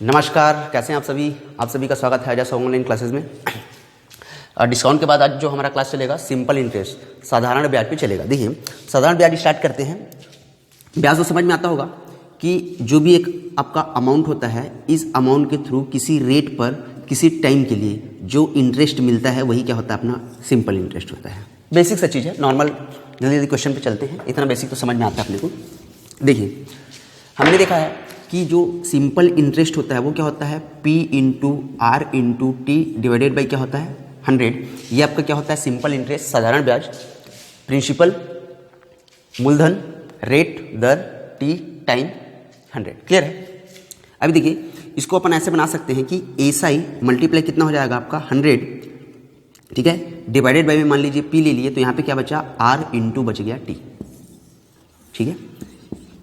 नमस्कार, कैसे हैं आप सभी का स्वागत है अजय ऑनलाइन क्लासेस में। और डिस्काउंट के बाद आज जो हमारा क्लास चलेगा सिंपल इंटरेस्ट, साधारण ब्याज पे चलेगा। देखिए, साधारण ब्याज स्टार्ट करते हैं। ब्याज तो समझ में आता होगा कि जो भी एक आपका अमाउंट होता है, इस अमाउंट के थ्रू किसी रेट पर किसी टाइम के लिए जो इंटरेस्ट मिलता है वही क्या होता है, अपना सिंपल इंटरेस्ट होता है। बेसिक सा चीज़ है, नॉर्मल। जल्दी जल्दी क्वेश्चन पे चलते हैं, इतना बेसिक तो समझ में आता है अपने को। देखिए, हमने देखा है कि जो सिंपल इंटरेस्ट होता है वो क्या होता है, P into R into T divided by क्या होता है 100। ये आपका क्या होता है, सिंपल इंटरेस्ट, साधारण ब्याज। प्रिंसिपल मूलधन, रेट दर, टी टाइम 100। क्लियर है। अभी देखिए, इसको अपन ऐसे बना सकते हैं कि एसआई मल्टीप्लाई कितना हो जाएगा आपका 100, ठीक है, डिवाइडेड बाई में मान लीजिए P ले लिए, तो यहाँ पे क्या बचा, R इंटू बच गया T। ठीक है,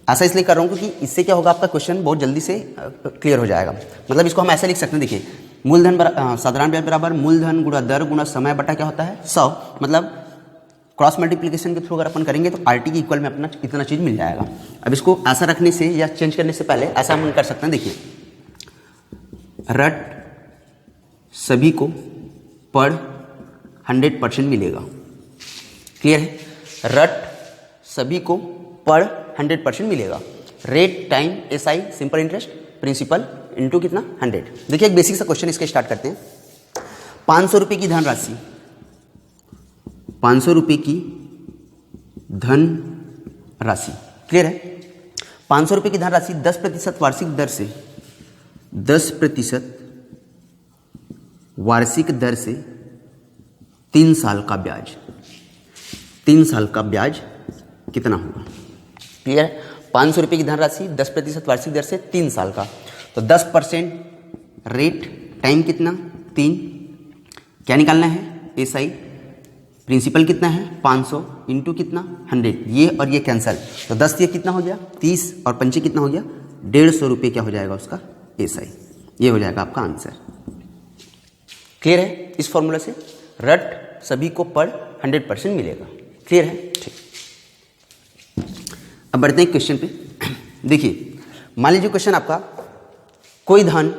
ऐसा इसलिए कर रहा हूँ क्योंकि इससे क्या होगा, आपका क्वेश्चन बहुत जल्दी से क्लियर हो जाएगा। मतलब इसको हम ऐसे लिख सकते हैं। देखिए, मूलधन साधारण ब्याज बराबर मूलधन गुणा दर गुणा समय बटा क्या होता है 100। मतलब क्रॉस मल्टीप्लिकेशन के थ्रू अगर अपन करेंगे तो आरटी की इक्वल में अपना इतना चीज़ मिल जाएगा। अब इसको ऐसा रखने से या चेंज करने से पहले ऐसा हम कर सकते हैं। देखिए, रट सभी को पढ़ 100% मिलेगा। क्लियर है। रट सभी को पढ़ 100% मिलेगा। Rate time SI simple interest principal into कितना 100। देखिए, एक बेसिक सा क्वेश्चन इसके स्टार्ट करते हैं। 500 रुपये की धनराशि, 500 रुपये की धन राशि। क्लियर है। 500 रुपये की धनराशि 10% वार्षिक दर से, 10% वार्षिक दर से 3 साल का ब्याज, 3 साल का ब्याज कितना होगा। क्लियर है। 500 रुपये की धनराशि 10% वार्षिक दर से 3 साल का, तो 10% रेट टाइम कितना 3, क्या निकालना है एसआई, प्रिंसिपल कितना है 500 इंटू कितना 100, ये और ये कैंसल, तो 10 ये कितना हो गया 30 और 5 कितना हो गया 150 रुपये क्या हो जाएगा उसका एसआई। ये हो जाएगा आपका आंसर। क्लियर है। इस फॉर्मूला से रट सभी को पर 100% मिलेगा। क्लियर है। ठीक, अब बढ़ते हैं क्वेश्चन पे। देखिए, मान लीजिए क्वेश्चन आपका, कोई धन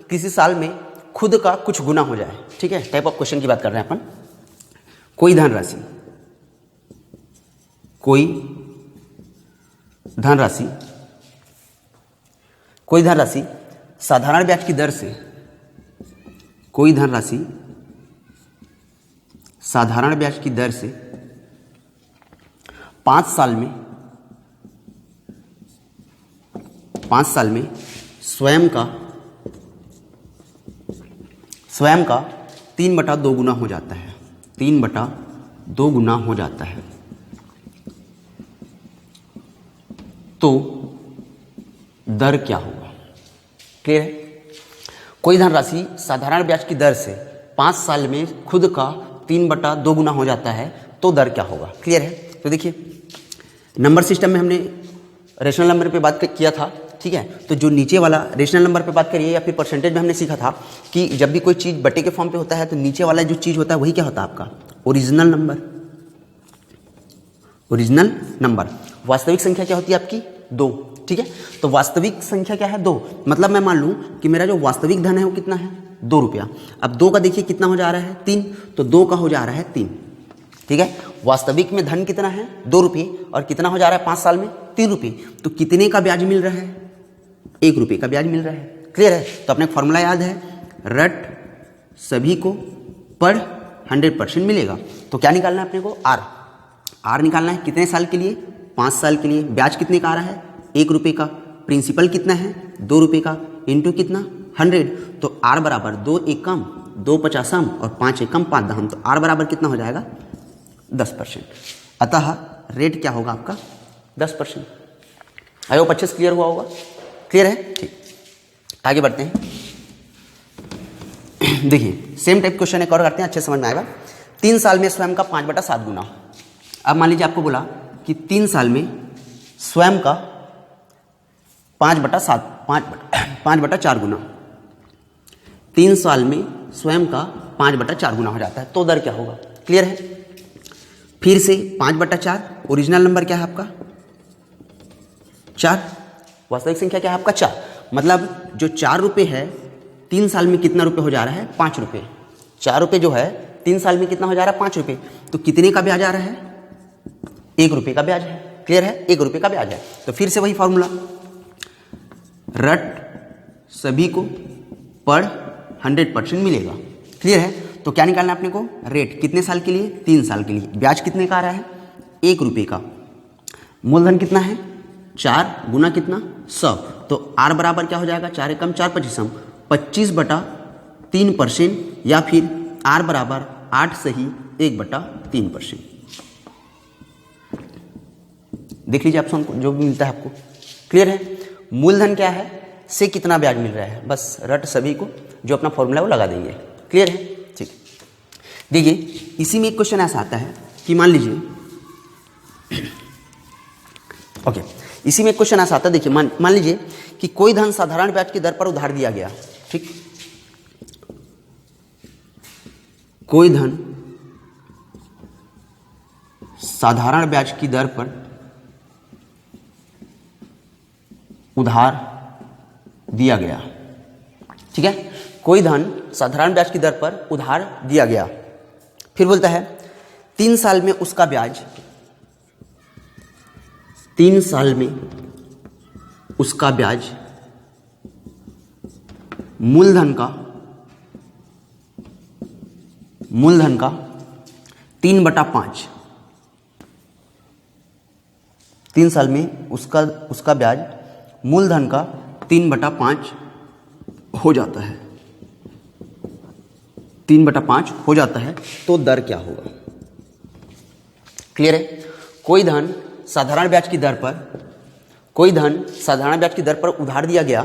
किसी साल में खुद का कुछ गुना हो जाए। ठीक है, टाइप ऑफ क्वेश्चन की बात कर रहे हैं अपन। कोई धनराशि, कोई धनराशि, कोई धनराशि साधारण ब्याज की दर से, कोई धनराशि साधारण ब्याज की दर से 5 साल में, 5 साल में स्वयं का 3/2 गुना हो जाता है, 3/2 गुना हो जाता है, तो दर क्या होगा। क्लियर है। कोई धनराशि साधारण ब्याज की दर से 5 साल में खुद का 3/2 गुना हो जाता है, तो दर क्या होगा। क्लियर है। तो देखिए, नंबर सिस्टम में हमने रेशनल नंबर पे बात किया था। ठीक है, तो जो नीचे वाला रेशनल नंबर पे बात करिए या फिर परसेंटेज में हमने सीखा था कि जब भी कोई चीज़ बटे के फॉर्म पे होता है तो नीचे वाला जो चीज़ होता है वही क्या होता है आपका ओरिजिनल नंबर। Original number. वास्तविक संख्या क्या होती है आपकी 2। ठीक है, तो वास्तविक संख्या क्या है 2। मतलब मैं मान लूँ कि मेरा जो वास्तविक धन है वो कितना है 2 रुपया। अब 2 का देखिए कितना हो जा रहा है 3, तो 2 का हो जा रहा है 3। ठीक है, वास्तविक में धन कितना है 2 रुपये और कितना हो जा रहा है 5 साल में 3 रुपये, तो कितने का ब्याज मिल रहा है 1 रुपये का ब्याज मिल रहा है। क्लियर है। तो अपने फॉर्मूला याद है, रट सभी को पर 100% मिलेगा। तो क्या निकालना है अपने को आर निकालना है। कितने साल के लिए 5 साल के लिए। ब्याज कितने का आ रहा है 1 रुपये का। प्रिंसिपल कितना है 2 रुपये का इंटू कितना 100, तो आर बराबर 2 एकम 2 पचासम और 5 एकम 5 दहम, तो आर बराबर कितना हो जाएगा 10%। अतः रेट क्या होगा आपका 10%। आई होप अच्छे से क्लियर हुआ होगा। क्लियर है। ठीक, आगे बढ़ते हैं। देखिए, सेम टाइप क्वेश्चन एक और करते हैं, अच्छे समझ में आएगा। 3 साल में स्वयं का 5/7 गुना। अब मान लीजिए आपको बोला कि 3 साल में स्वयं का 5/4 गुना, 3 साल में स्वयं का 5/4 गुना हो जाता है, तो दर क्या होगा। क्लियर है। फिर से 5/4, ओरिजिनल नंबर क्या है आपका 4, वास्तविक संख्या क्या है आपका 4, मतलब जो 4 रुपये है 3 साल में कितना रुपये हो जा रहा है, 5 रुपये। 4 रुपये जो है 3 साल में कितना हो जा रहा है, 5 रुपये। तो कितने का ब्याज आ रहा है, 1 रुपये का ब्याज है। क्लियर है, 1 रुपये का ब्याज है। तो फिर से वही फॉर्मूला, रट सभी को पर 100% मिलेगा। क्लियर है। तो क्या निकालना है अपने को, रेट कितने साल के लिए, 3 साल के लिए। ब्याज कितने का आ रहा है, 1 रुपये का। मूलधन कितना है, 4 गुना कितना, 100। तो आर बराबर क्या हो जाएगा, 4 एकम 4 25 25/3%, या फिर आर बराबर 8 सही 1/3%। देख लीजिए ऑप्शन को, जो भी मिलता है आपको। क्लियर है। मूलधन क्या है, से कितना ब्याज मिल रहा है, बस रट सभी को, जो अपना फॉर्मूला वो लगा देंगे। क्लियर है। ठीक। देखिए इसी में एक क्वेश्चन ऐसा आता है कि मान लीजिए ओके, इसी में एक क्वेश्चन ऐसा आता है, देखिए मान लीजिए कि कोई धन साधारण ब्याज की दर पर उधार दिया गया। ठीक, कोई धन साधारण ब्याज की दर पर उधार दिया गया। ठीक है, कोई धन साधारण ब्याज की दर पर उधार दिया गया। फिर बोलता है 3 साल में उसका ब्याज, 3 साल में उसका ब्याज मूलधन का 3/5। 3 साल में उसका ब्याज मूलधन का 3/5 हो जाता है, 3/5 हो जाता है। तो दर क्या होगा। क्लियर है। कोई धन साधारण ब्याज की दर पर उधार दिया गया,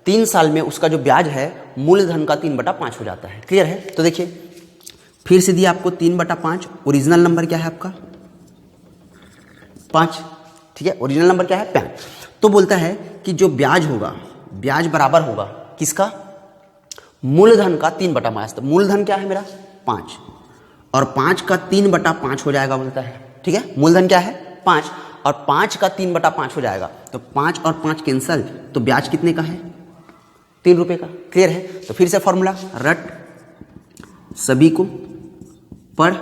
3 साल में उसका जो ब्याज है मूलधन का 3/5 हो जाता है। क्लियर है। तो देखिए फिर से दिया आपको 3/5। ओरिजिनल नंबर क्या है आपका, 5। ठीक है, ओरिजिनल नंबर क्या है, 5। तो बोलता है कि जो ब्याज होगा, ब्याज बराबर होगा किसका, मूलधन का 3/5। तो मूलधन क्या है मेरा, 5, और 5 का 3/5 हो जाएगा बोलता है। ठीक है, मूलधन क्या है, 5, और 5 का 3/5 हो जाएगा। तो 5 और 5 कैंसल, तो ब्याज कितने का है, 3 रुपये का। क्लियर है। तो फिर से फॉर्मूला, रट सभी को पर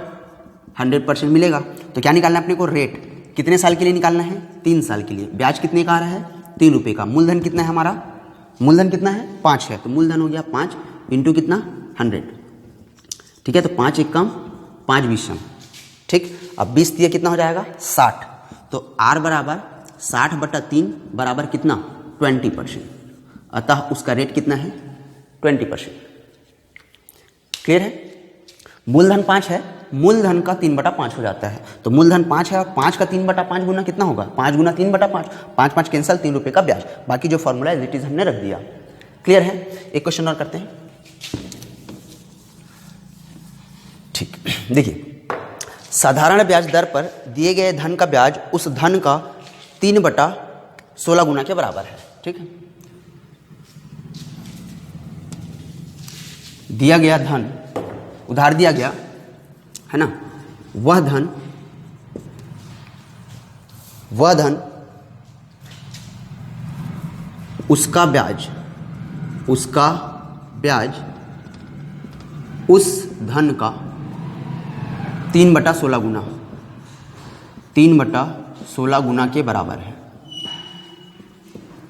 100% मिलेगा। तो क्या निकालना है अपने को, रेट कितने साल के लिए निकालना है, 3 साल के लिए। ब्याज कितने का आ रहा है, 3 रुपये का। मूलधन कितना है हमारा, मूलधन कितना है, 5 है। तो मूलधन हो गया 5 इंटू कितना, 100। ठीक है, तो 5 एक कम 5 20। ठीक, अब 20 दिया कितना हो जाएगा, 60। तो आर बराबर 60/3 बराबर कितना, 20%। अतः उसका रेट कितना है, 20%। क्लियर है। मूलधन 5 है, मूलधन का 3/5 हो जाता है। तो मूलधन 5 है और 5 का 3/5 गुना कितना होगा, 5 गुना 3/5, 5 5 कैंसल, 3 रुपये का ब्याज। बाकी जो फॉर्मूला एज इट इज हमने रख दिया। क्लियर है। एक क्वेश्चन और करते हैं। ठीक, देखिए साधारण ब्याज दर पर दिए गए धन का ब्याज उस धन का 3/16 गुना के बराबर है। ठीक है, दिया गया धन, उधार दिया गया है ना, वह धन उसका ब्याज उस धन का 3/16 गुना, 3/16 गुना के बराबर है,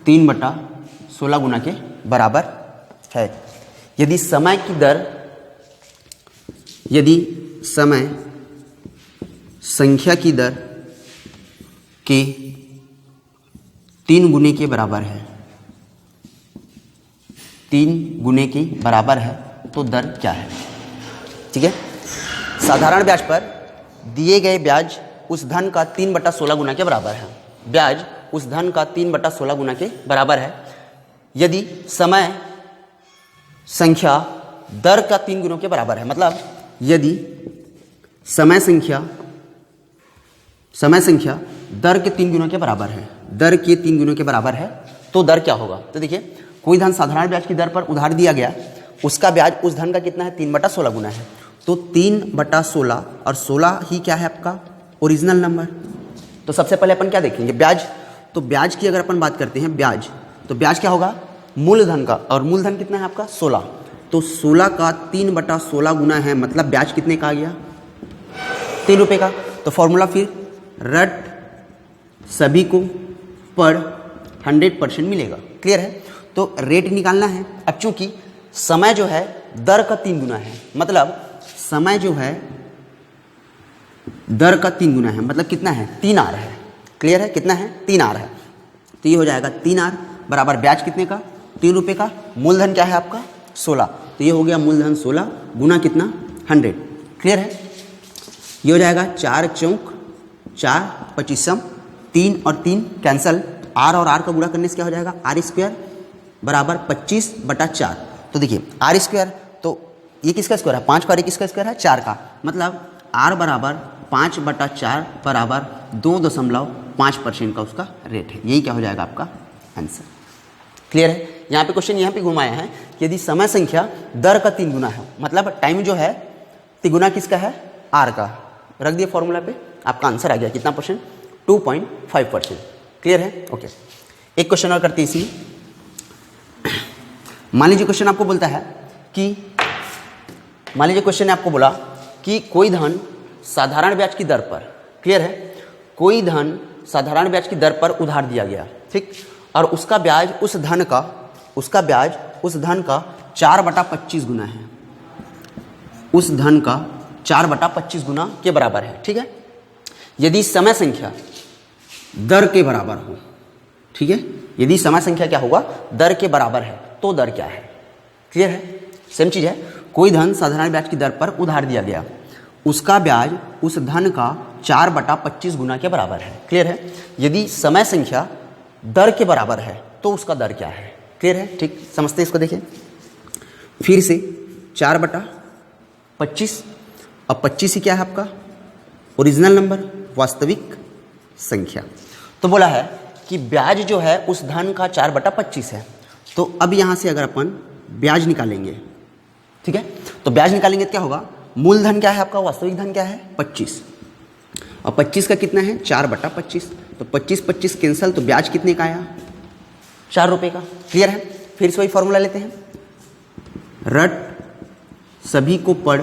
3/16 गुना के बराबर है। यदि समय संख्या की दर के 3 गुने के बराबर है, 3 गुने के बराबर है, तो दर क्या है। ठीक है, साधारण ब्याज पर दिए गए ब्याज उस धन का 3/16 गुना के बराबर है। ब्याज उस धन का 3/16 गुना के बराबर है यदि समय संख्या दर का 3 गुणों के बराबर है। मतलब यदि समय संख्या दर के 3 गुणों के बराबर है, दर के 3 गुणों के बराबर है, तो दर क्या होगा। तो देखिए कोई धन साधारण ब्याज की दर पर उधार दिया गया, उसका ब्याज उस धन का कितना है, 3/16 गुना है। तो 3/16 और 16 ही क्या है आपका ओरिजिनल नंबर। तो सबसे पहले अपन क्या देखेंगे, ब्याज। तो ब्याज की अगर अपन बात करते हैं, ब्याज, तो ब्याज क्या होगा, मूलधन का, और मूलधन कितना है आपका 16, तो 16 का 3/16 गुना है, मतलब ब्याज कितने का आ गया 3 रुपये का। तो फॉर्मूला फिर रट सभी को पर 100% मिलेगा। क्लियर है। तो रेट निकालना है। अब चूंकि समय जो है दर का 3 गुना है, मतलब समय जो है दर का 3 गुना है, मतलब कितना है 3R है। क्लियर है, कितना है 3R है। तो ये हो जाएगा 3R बराबर ब्याज कितने का 3 रुपये का, मूलधन क्या है आपका 16, तो ये हो गया मूलधन 16 गुना कितना 100। क्लियर है। ये हो जाएगा 4 चौक 4 25 3 और 3 कैंसल, R और R का गुणा करने से क्या हो जाएगा R² बराबर 25/4। तो देखिए R², तो ये किसका स्क्वायर है 5 का, और ये किसका स्क्वायर है 4 का, मतलब R बराबर 5/4 बराबर 2.5% का उसका रेट है। यही क्या हो जाएगा आपका आंसर। क्लियर है। यहाँ पे क्वेश्चन यहाँ पे घुमाया है कि यदि समय संख्या दर का 3 गुना है, मतलब टाइम जो है तिगुना किसका है R का, रख दिए फॉर्मूला पे, आपका आंसर आ गया कितना परसेंट 2.5%। क्लियर है। ओके, एक क्वेश्चन और करते हैं इसी। मान लीजिए क्वेश्चन आपको बोलता है कि, मान लीजिए क्वेश्चन ने आपको बोला कि कोई धन साधारण ब्याज की दर पर, क्लियर है, कोई धन साधारण ब्याज की दर पर उधार दिया गया, ठीक, और उसका ब्याज उस धन का 4/25 गुना है, उस धन का 4/25 गुना के बराबर है। ठीक है। यदि समय संख्या दर के बराबर हो, ठीक है, यदि समय संख्या क्या होगा दर के बराबर है, तो दर क्या है। क्लियर है। सेम चीज है, कोई धन साधारण ब्याज की दर पर उधार दिया गया, उसका ब्याज उस धन का 4/25 गुना के बराबर है। क्लियर है। यदि समय संख्या दर के बराबर है तो उसका दर क्या है। क्लियर है। ठीक, समझते हैं इसको। देखिए फिर से 4/25, अब 25 ही क्या है आपका ओरिजिनल नंबर, वास्तविक संख्या। तो बोला है कि ब्याज जो है उस धन का 4/25 है, तो अब यहाँ से अगर अपन ब्याज निकालेंगे, ठीक है, तो ब्याज निकालेंगे तो क्या होगा, मूलधन क्या है आपका, वास्तविक धन क्या है 25, और 25 का कितना है 4/25, तो 25 कैंसल, तो ब्याज कितने का आया 4 रुपये का। क्लियर है। फिर से वही फॉर्मूला लेते हैं, रट सभी को पढ़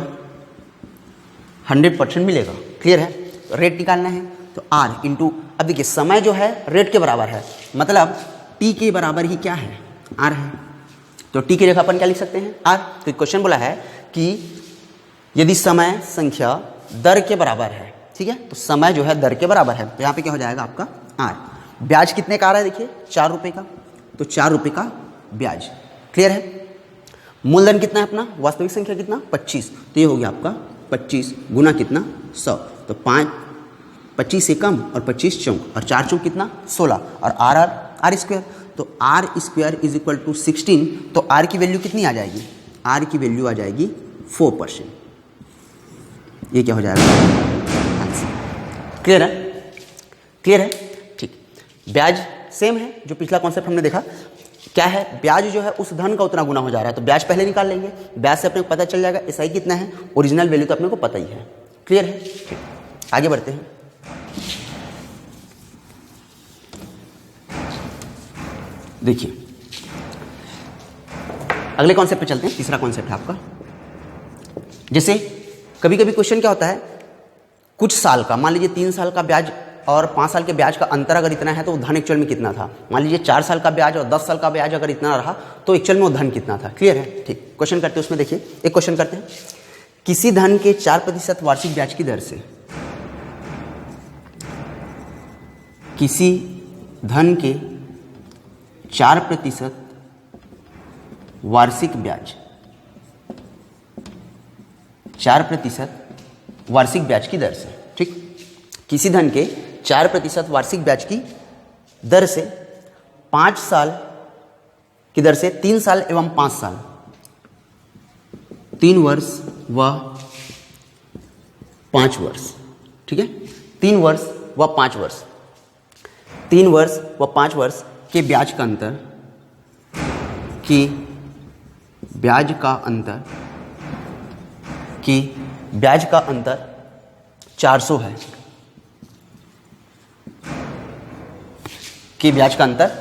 100% मिलेगा। क्लियर है। तो रेट निकालना है, तो R इंटू, अब देखिए समय जो है रेट के बराबर है, मतलब T के बराबर ही क्या है R है, तो T की जगह अपन क्या लिख सकते हैं R। तो क्वेश्चन बोला है कि यदि समय संख्या दर के बराबर है, ठीक है, तो समय जो है दर के बराबर है, तो यहाँ पे क्या हो जाएगा आपका R। ब्याज कितने का आ रहा है देखिए 4 रुपये का, तो 4 रुपये का ब्याज। क्लियर है। मूलधन कितना है अपना, वास्तविक संख्या कितना 25, तो ये हो गया आपका 25 गुना कितना 100, तो 25 से कम और 25 चौक, और 4 चौक कितना 16, और R², तो R² इज इक्वल टू 16, तो R की वैल्यू कितनी आ जाएगी, R की वैल्यू आ जाएगी 4%। ये क्या हो जाएगा आंसर। क्लियर है। क्लियर है। ठीक, ब्याज सेम है जो पिछला कॉन्सेप्ट हमने देखा, क्या है ब्याज जो है उस धन का उतना गुना हो जा रहा है, तो ब्याज पहले निकाल लेंगे, ब्याज से अपने को पता चल जाएगा SI कितना है, ओरिजिनल वैल्यू तो अपने को पता ही है। क्लियर है। ठीक, आगे बढ़ते हैं। देखिए अगले कॉन्सेप्ट पे चलते हैं। तीसरा कॉन्सेप्ट है आपका, जैसे कभी कभी क्वेश्चन क्या होता है, कुछ साल का, मान लीजिए 3 साल का ब्याज और 5 साल के ब्याज का अंतर अगर इतना है तो धन एक्चुअल में कितना था, मान लीजिए 4 साल का ब्याज और 10 साल का ब्याज अगर इतना रहा तो एक्चुअल में वो धन कितना था। क्लियर है। ठीक, क्वेश्चन करते हैं उसमें। देखिए एक क्वेश्चन करते हैं, किसी धन के 4% वार्षिक ब्याज की दर से, किसी धन के 4% वार्षिक ब्याज, 4% वार्षिक ब्याज की दर से, ठीक, किसी धन के 4% वार्षिक ब्याज की दर से 5 साल की दर से 3 साल एवं 5 साल, 3 वर्ष व 5 वर्ष, ठीक है, 3 वर्ष व 5 वर्ष, 3 वर्ष व 5 वर्ष के ब्याज का अंतर, कि ब्याज का अंतर, कि ब्याज का अंतर 400 है, कि ब्याज का अंतर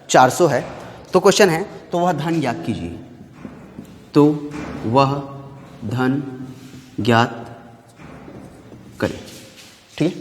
400 है। तो क्वेश्चन है तो वह धन ज्ञात कीजिए। तो वह धन ज्ञात करें। ठीक है,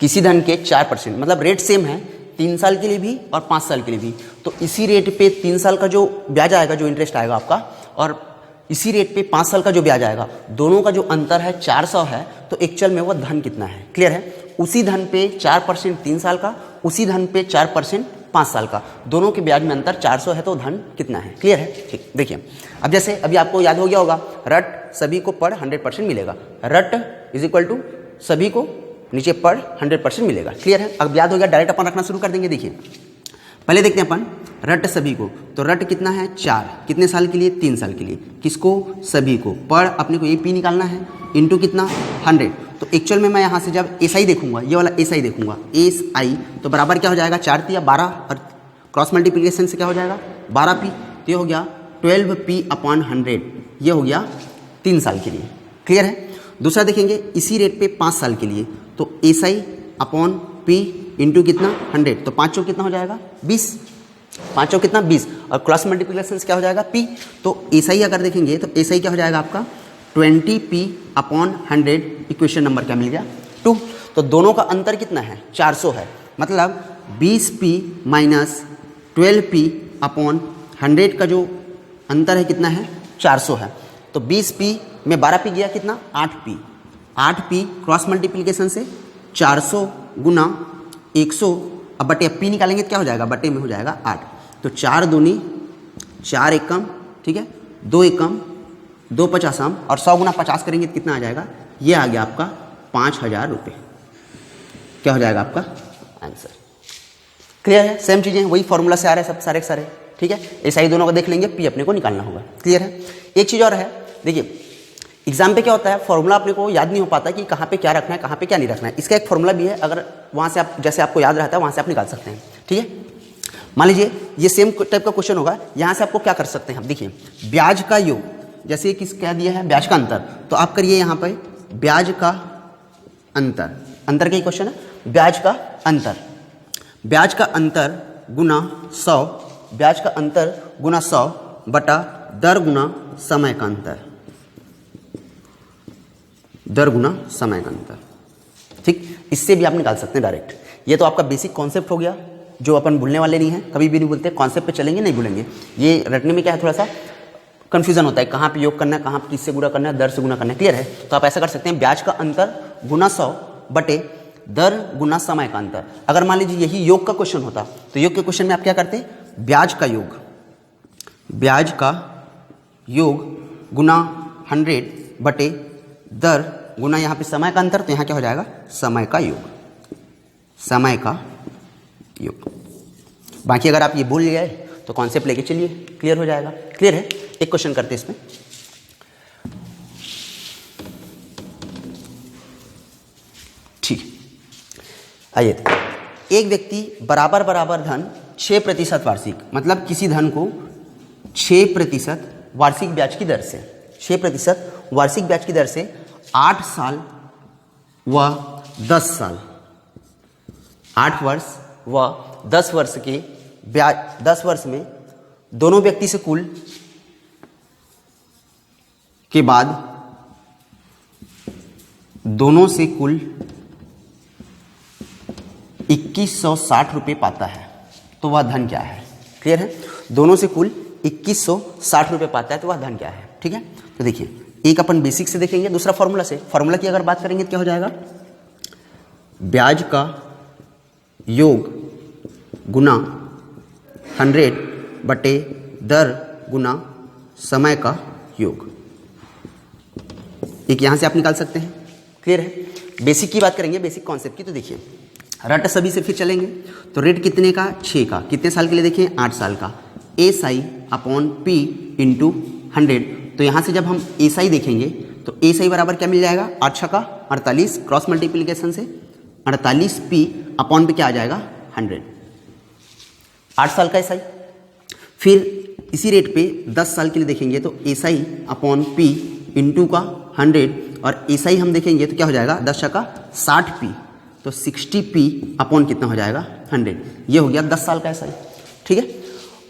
किसी धन के 4%, मतलब रेट सेम है 3 साल के लिए भी और 5 साल के लिए भी। तो इसी रेट पे 3 साल का जो ब्याज आएगा, जो इंटरेस्ट आएगा आपका, और इसी रेट पे 5 साल का जो ब्याज आएगा, दोनों का जो अंतर है 400 है। तो एक्चुअल में वो धन कितना है? क्लियर है? उसी धन पे 4% 3 साल का, उसी धन पे 4% 5 साल का, दोनों के ब्याज में अंतर 400 है, तो धन कितना है? क्लियर है? ठीक, देखिए अब जैसे अभी आपको याद हो गया होगा, रट सभी को पढ़ 100% मिलेगा। रट इज इक्वल टू सभी को नीचे पढ़ 100% मिलेगा। क्लियर है? अब याद हो गया, डायरेक्ट अपन रखना शुरू कर देंगे। देखिए पहले देखते हैं अपन रट सभी को, तो रट कितना है? 4, कितने साल के लिए? 3 साल के लिए। किसको? सभी को। पढ़ अपने को ये पी निकालना है, इंटू कितना? 100। तो एक्चुअल में मैं यहाँ से जब एसआई देखूंगा, ये वाला एसआई देखूंगा, एसआई, तो बराबर क्या हो जाएगा? 4 या 12, और क्रॉस मल्टीप्लिकेशन से क्या हो जाएगा? 12p, तो ये हो गया 12p/100, ये हो गया 3 साल के लिए। क्लियर है? दूसरा देखेंगे इसी रेट पे 5 साल के लिए, तो SI/P इंटू कितना? 100, तो 5 चौक कितना हो जाएगा? 20, 5 चौक कितना? 20, और क्रॉस मल्टीप्लिकेशन से क्या हो जाएगा? P, तो SI अगर देखेंगे तो SI क्या हो जाएगा आपका? 20p/100। इक्वेशन नंबर क्या मिल गया? 2। तो दोनों का अंतर कितना है? 400 है, मतलब 20p माइनस 12p/100 का जो अंतर है कितना है? 400 है। तो 20p में 12p गया कितना? 8p, 8p क्रॉस मल्टीप्लिकेशन से 400 गुना 100, अब बटे p निकालेंगे तो क्या हो जाएगा? बटे में हो जाएगा 8। तो 4 दूनी 4 एकम, ठीक है, 2 एकम 2 पचासम, और 100 गुना 50 करेंगे तो कितना आ जाएगा? ये आ गया आपका 5000 रुपये। क्या हो जाएगा आपका आंसर? क्लियर है? सेम चीज़ें वही फॉर्मूला से आ रहे हैं सब सारे के सारे। ठीक है, ऐसा ही दोनों को देख लेंगे, पी अपने को निकालना होगा। क्लियर है? एक चीज़ और है, देखिए एग्जाम पे क्या होता है, फॉर्मूला अपने को याद नहीं हो पाता कि कहाँ पे क्या रखना है, कहाँ पे क्या नहीं रखना है। इसका एक फॉर्मूला भी है, अगर वहाँ से आप जैसे आपको याद रहता है वहाँ से आप निकाल सकते हैं। ठीक है, मान लीजिए ये सेम टाइप का क्वेश्चन होगा, यहाँ से आपको क्या कर सकते हैं आप? देखिए ब्याज का योग, जैसे किस क्या दिया है? ब्याज का अंतर, तो आप करिए यहाँ पे ब्याज का अंतर, अंतर का ही क्वेश्चन है, ब्याज का अंतर, ब्याज का अंतर गुना 100, ब्याज का अंतर गुना 100 बटा दर गुना समय का अंतर, दर गुना समय का अंतर। ठीक, इससे भी आप निकाल सकते हैं डायरेक्ट। ये तो आपका बेसिक कॉन्सेप्ट हो गया, जो अपन भूलने वाले नहीं है, कभी भी नहीं भूलते, कॉन्सेप्ट पे चलेंगे नहीं भूलेंगे। ये रटने में क्या है, थोड़ा सा कंफ्यूजन होता है, कहाँ पे योग करना है, कहाँ पे किससे गुणा करना है, दर से गुणा करना है। क्लियर है? तो आप ऐसा कर सकते हैं, ब्याज का अंतर गुना 100 बटे दर गुना समय का अंतर। अगर मान लीजिए यही योग का क्वेश्चन होता, तो योग के क्वेश्चन में आप क्या करते? ब्याज का योग, ब्याज का योग गुना 100 बटे दर गुना यहाँ पे समय का अंतर, तो यहाँ क्या हो जाएगा? समय का योग, समय का योग। बाकी अगर आप ये भूल गए तो कॉन्सेप्ट लेके चलिए, क्लियर हो जाएगा। क्लियर है? एक क्वेश्चन करते हैं इसमें। ठीक, आइए, एक व्यक्ति बराबर बराबर धन 6% वार्षिक, मतलब किसी धन को 6% वार्षिक ब्याज की दर से, 6% वार्षिक ब्याज की दर से 8 साल व 10 साल, 8 वर्ष व 10 वर्ष के ब्याज, 10 वर्ष में दोनों व्यक्ति से कुल के बाद दोनों से कुल 2160 रुपये पाता है, तो वह धन क्या है? क्लियर है? दोनों से कुल 2160 रुपये पाता है, तो वह धन क्या है? ठीक है, तो देखिए एक अपन बेसिक से देखेंगे, दूसरा फॉर्मूला से। फॉर्मूला की अगर बात करेंगे तो क्या हो जाएगा? ब्याज का योग गुना 100 बटे दर गुना समय का योग। एक यहां से आप निकाल सकते हैं। क्लियर है? बेसिक की बात करेंगे, बेसिक कॉन्सेप्ट की, तो देखिए रट सभी से फिर चलेंगे, तो रेट कितने का? 6 का, कितने साल के लिए? देखिए 8 साल का। SI/P इंटू 100, तो यहाँ से जब हम SI देखेंगे तो SI बराबर क्या मिल जाएगा? 8 छक्का 48, क्रॉस मल्टीप्लिकेशन से 48p/, पे क्या आ जाएगा? 100, 8 साल का SI। फिर इसी रेट पे 10 साल के लिए देखेंगे तो SI/P इंटू का 100, और SI हम देखेंगे तो क्या हो जाएगा? 10 छक्का 60p, तो 60p/ कितना हो जाएगा? 100। ये हो गया 10 साल का SI। ठीक है,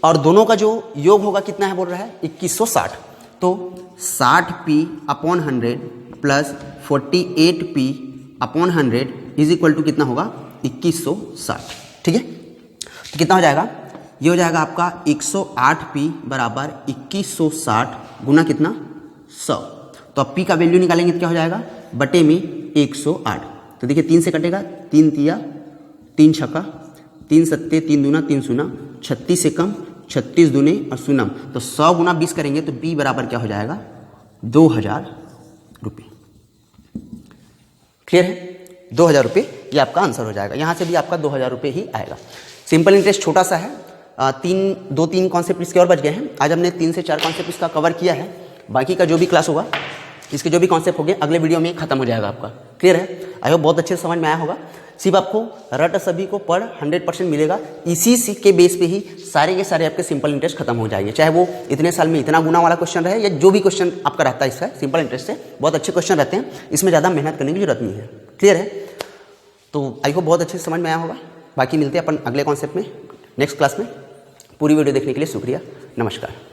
और दोनों का जो योग होगा कितना है बोल रहा है 2160। तो 60p upon 100 plus 48p upon 100 is equal to कितना होगा 2160। ठीक है, तो कितना हो जाएगा, ये हो जाएगा आपका 108p बराबर 2160 गुना कितना 100। तो अब p का वैल्यू निकालेंगे तो क्या हो जाएगा बटे में 108। तो देखिए 3 से कटेगा, 3 तिया 3 छक्का 3 सत्ते 3 दूना 3 शून्य, 36 से कम 36 दूने और शून्यम, तो 100 गुना 20 करेंगे तो b बराबर क्या हो जाएगा 2000 रुपये। क्लियर है, 2000 रुपये ये आपका आंसर हो जाएगा। यहाँ से भी आपका 2000 रुपये ही आएगा। सिंपल इंटरेस्ट छोटा सा है, 2-3 कॉन्सेप्ट इसके और बच गए हैं। आज हमने 3 से 4 कॉन्सेप्ट इसका कवर किया है। बाकी का जो भी क्लास होगा इसके जो भी कॉन्सेप्ट होंगे अगले वीडियो में खत्म हो जाएगा आपका। क्लियर है, आई होप बहुत अच्छे से समझ में आया होगा। सिर्फ आपको रट सभी को पर 100% मिलेगा, इसी के बेस पे ही सारे के सारे आपके सिंपल इंटरेस्ट खत्म हो जाएंगे। चाहे वो इतने साल में इतना गुना वाला क्वेश्चन रहे या जो भी क्वेश्चन आपका रहता है इसका सिंपल इंटरेस्ट से, बहुत अच्छे क्वेश्चन रहते हैं, इसमें ज़्यादा मेहनत करने की जरूरत नहीं है। क्लियर है, तो आई होप बहुत अच्छे से समझ में आया होगा। बाकी मिलते हैं अपन अगले कॉन्सेप्ट में नेक्स्ट क्लास में। पूरी वीडियो देखने के लिए शुक्रिया, नमस्कार।